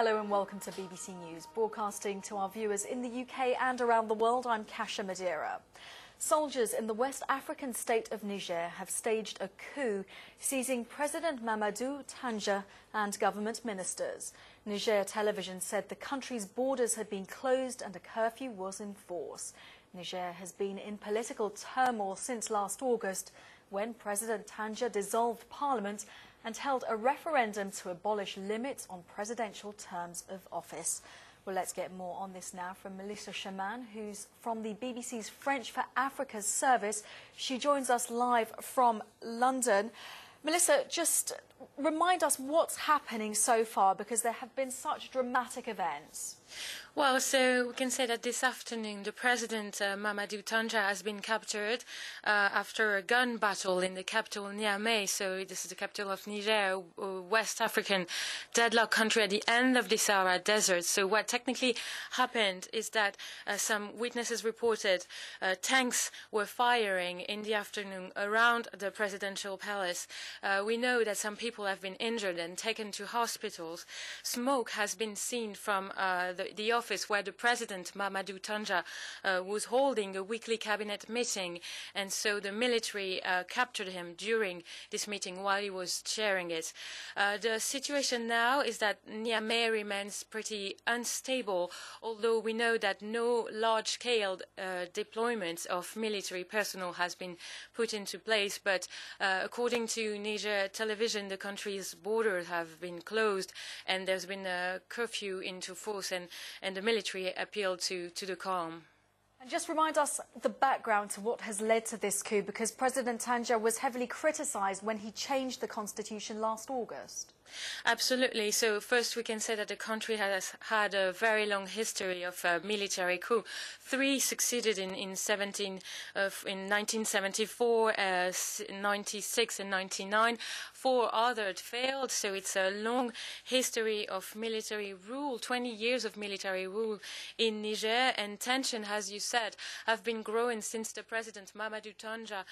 Hello and welcome to BBC News, broadcasting to our viewers in the UK and around the world. I'm Kasia Madeira. Soldiers in the West African state of Niger have staged a coup, seizing President Mamadou Tanja and government ministers. Niger television said the country's borders had been closed and a curfew was in force. Niger has been in political turmoil since last August, when President Tanja dissolved parliament and held a referendum to abolish limits on presidential terms of office. Well, let's get more on this now from Melissa Chemam, who's from the BBC's French for Africa service. She joins us live from London. Melissa, just remind us what's happening so far, because there have been such dramatic events. Well, so we can say that this afternoon the president, Mamadou Tanja, has been captured after a gun battle in the capital, Niamey. So this is the capital of Niger, a West African deadlocked country at the end of the Sahara Desert. So what technically happened is that some witnesses reported tanks were firing in the afternoon around the presidential palace. We know that some people have been injured and taken to hospitals. Smoke has been seen from the office where the president, Mamadou Tanja, was holding a weekly cabinet meeting, and so the military captured him during this meeting while he was chairing it. The situation now is that Niamey remains pretty unstable, although we know that no large-scale deployment of military personnel has been put into place, but according to Niger television, the country's borders have been closed and there's been a curfew into force, and the military appealed to the calm. And just remind us the background to what has led to this coup, because President Tanja was heavily criticised when he changed the constitution last August. Absolutely. So first we can say that the country has had a very long history of military coup. Three succeeded in 1974, 96 and 99. Four others failed. So it's a long history of military rule, 20 years of military rule in Niger. And tension, as you said, have been growing since the president, Mamadou Tanja,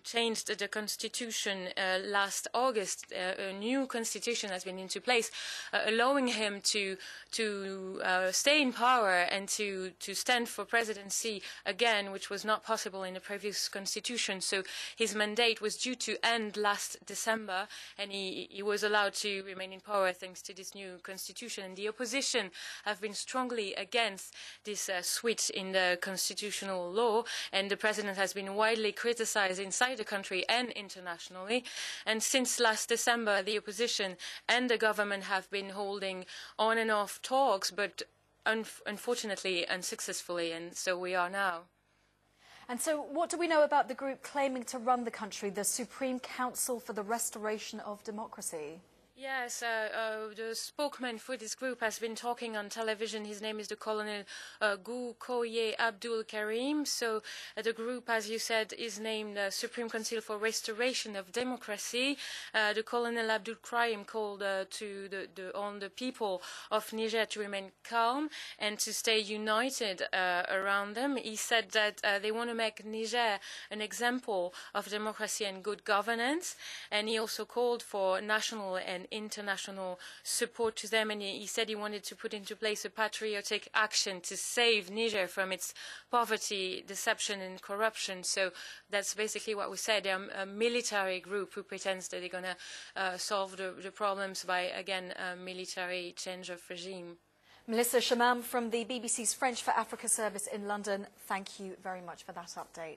changed the constitution last August. A new constitution has been into place, allowing him to stay in power and to stand for presidency again, which was not possible in the previous constitution. So his mandate was due to end last December, and he was allowed to remain in power thanks to this new constitution. And the opposition have been strongly against this switch in the constitutional law, and the president has been widely criticized inside the country and internationally. And since last December, the opposition and the government have been holding on and off talks, but unfortunately unsuccessfully, and so we are now. And so what do we know about the group claiming to run the country, the Supreme Council for the Restoration of Democracy? Yes, the spokesman for this group has been talking on television. His name is the Colonel Koye Abdul Karim. So the group, as you said, is named the Supreme Council for Restoration of Democracy. The Colonel Abdul Karim called on the people of Niger to remain calm and to stay united around them. He said that they want to make Niger an example of democracy and good governance, and he also called for national and international support to them, and he said he wanted to put into place a patriotic action to save Niger from its poverty, deception and corruption. So that's basically what we said. They're a military group who pretends that they're going to solve the problems by, again, a military change of regime. Melissa Chemam from the BBC's French for Africa service in London, thank you very much for that update.